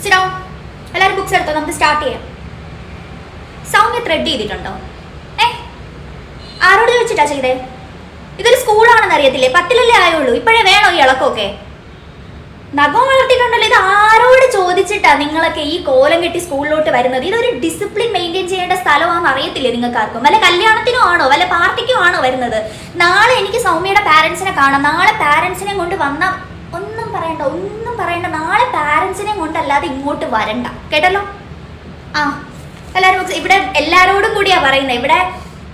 Sit down. എല്ലാവരും books എടുത്തോ, നമുക്ക് സ്റ്റാർട്ട് ചെയ്യാം. സൗമ്യ ത്രെഡ് ചെയ്തിട്ടുണ്ടോ? ആരോട് ചോദിച്ചിട്ടാ ചെയ്തേ? ഇതൊരു സ്കൂളാണെന്ന് അറിയത്തില്ലേ? 10ല്ലേ ആയുള്ളൂ, ഇപ്പോഴേ വേണോ ഈ ഇളക്കമൊക്കെ? നഖം വളർത്തിയിട്ടുണ്ടല്ലോ. ഇത് ആരോട് ചോദിച്ചിട്ടാ നിങ്ങളൊക്കെ ഈ കോലം കെട്ടി സ്കൂളിലോട്ട് വരുന്നത്? ഇതൊരു ഡിസിപ്ലിൻ മെയിൻറ്റെയിൻ ചെയ്യേണ്ട സ്ഥലമാണെന്ന് അറിയത്തില്ലേ നിങ്ങൾക്ക് ആർക്കും? വല്ല കല്യാണത്തിനോ ആണോ വല്ല പാർട്ടിക്കോ ആണോ വരുന്നത്? നാളെ എനിക്ക് സൗമ്യയുടെ പാരൻസിനെ കാണാം. നാളെ പാരൻസിനെ കൊണ്ട് വന്ന ഒന്നും പറയണ്ട. നാളെ പാരൻസിനെ കൊണ്ടല്ലാതെ ഇങ്ങോട്ട് വരണ്ട, കേട്ടല്ലോ? ആ, എല്ലാവരും ഇവിടെ എല്ലാവരോടും കൂടിയാ പറയുന്നത്. ഇവിടെ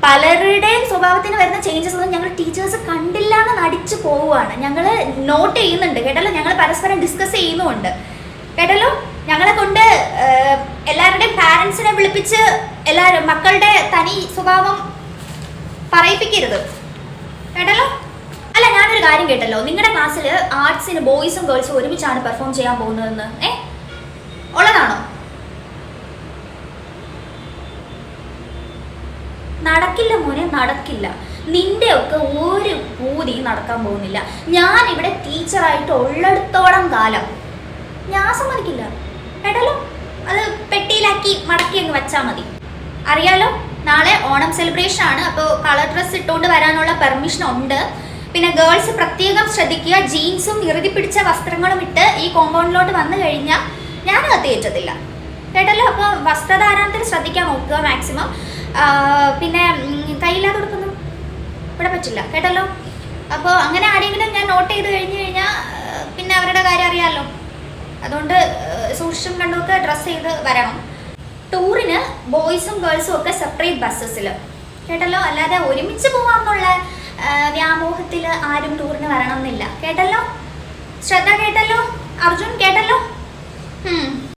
പലരുടെയും സ്വഭാവത്തിന് വരുന്ന ചേഞ്ചസ് ഒന്നും ഞങ്ങൾ ടീച്ചേഴ്സ് കണ്ടില്ല എന്ന് നടിച്ചു പോവുകയാണ്. ഞങ്ങൾ നോട്ട് ചെയ്യുന്നുണ്ട്, കേട്ടല്ലോ? ഞങ്ങൾ പരസ്പരം ഡിസ്കസ് ചെയ്യുന്നുമുണ്ട്, കേട്ടല്ലോ? ഞങ്ങളെ കൊണ്ട് എല്ലാവരുടെയും പാരൻസിനെ വിളിപ്പിച്ച് എല്ലാവരും മക്കളുടെ തനി സ്വഭാവം പറയിപ്പിക്കരുത്, കേട്ടല്ലോ? അല്ല, ഞാനൊരു കാര്യം കേട്ടല്ലോ, നിങ്ങളുടെ ക്ലാസ്സിൽ ആർട്സിന് ബോയ്സും ഗേൾസും ഒരുമിച്ചാണ് പെർഫോം ചെയ്യാൻ പോകുന്നതെന്ന്. ഉള്ളതാണോ? നടക്കില്ല മോനെ, നടക്കില്ല. നിന്റെ ഒക്കെ ഒരു പൂതി നടക്കാൻ പോകുന്നില്ല. ഞാൻ ഇവിടെ ടീച്ചറായിട്ട് ഉള്ളിടത്തോളം കാലം ഞാൻ സമ്മതിക്കില്ല, കേട്ടല്ലോ? അത് പെട്ടിയിലാക്കി മടക്കി അങ്ങ് വെച്ചാൽ മതി. അറിയാലോ, നാളെ ഓണം സെലിബ്രേഷൻ ആണ്. അപ്പോൾ കളർ ഡ്രസ്സ് ഇട്ടുകൊണ്ട് വരാനുള്ള പെർമിഷൻ ഉണ്ട്. പിന്നെ ഗേൾസ് പ്രത്യേകം ശ്രദ്ധിക്കുക, ജീൻസും ഇറുതി പിടിച്ച വസ്ത്രങ്ങളും ഇട്ട് ഈ കോമ്പൗണ്ടിലോട്ട് വന്നു കഴിഞ്ഞാൽ ഞാൻ കത്തിയേറ്റത്തില്ല, കേട്ടല്ലോ? അപ്പോൾ വസ്ത്രധാരണത്തിൽ ശ്രദ്ധിക്കാൻ നോക്കുക മാക്സിമം. പിന്നെ കയ്യില്ലാതെ കൊടുക്കുന്നു ഇവിടെ പറ്റില്ല, കേട്ടല്ലോ? അപ്പോൾ അങ്ങനെ ആരെങ്കിലും ഞാൻ നോട്ട് ചെയ്ത് കഴിഞ്ഞാൽ പിന്നെ അവരുടെ കാര്യം അറിയാമല്ലോ. അതുകൊണ്ട് സൂക്ഷിച്ചും കണ്ടുമൊക്കെ ഡ്രസ്സ് ചെയ്ത് വരണം. ടൂറിന് ബോയ്സും ഗേൾസും ഒക്കെ സെപ്പറേറ്റ് ബസ്സസിൽ, കേട്ടല്ലോ? അല്ലാതെ ഒരുമിച്ച് പോകാമെന്നുള്ള വ്യാമോഹത്തിൽ ആരും ടൂറിന് വരണം എന്നില്ല, കേട്ടല്ലോ? ശ്രദ്ധ, കേട്ടല്ലോ? അർജുൻ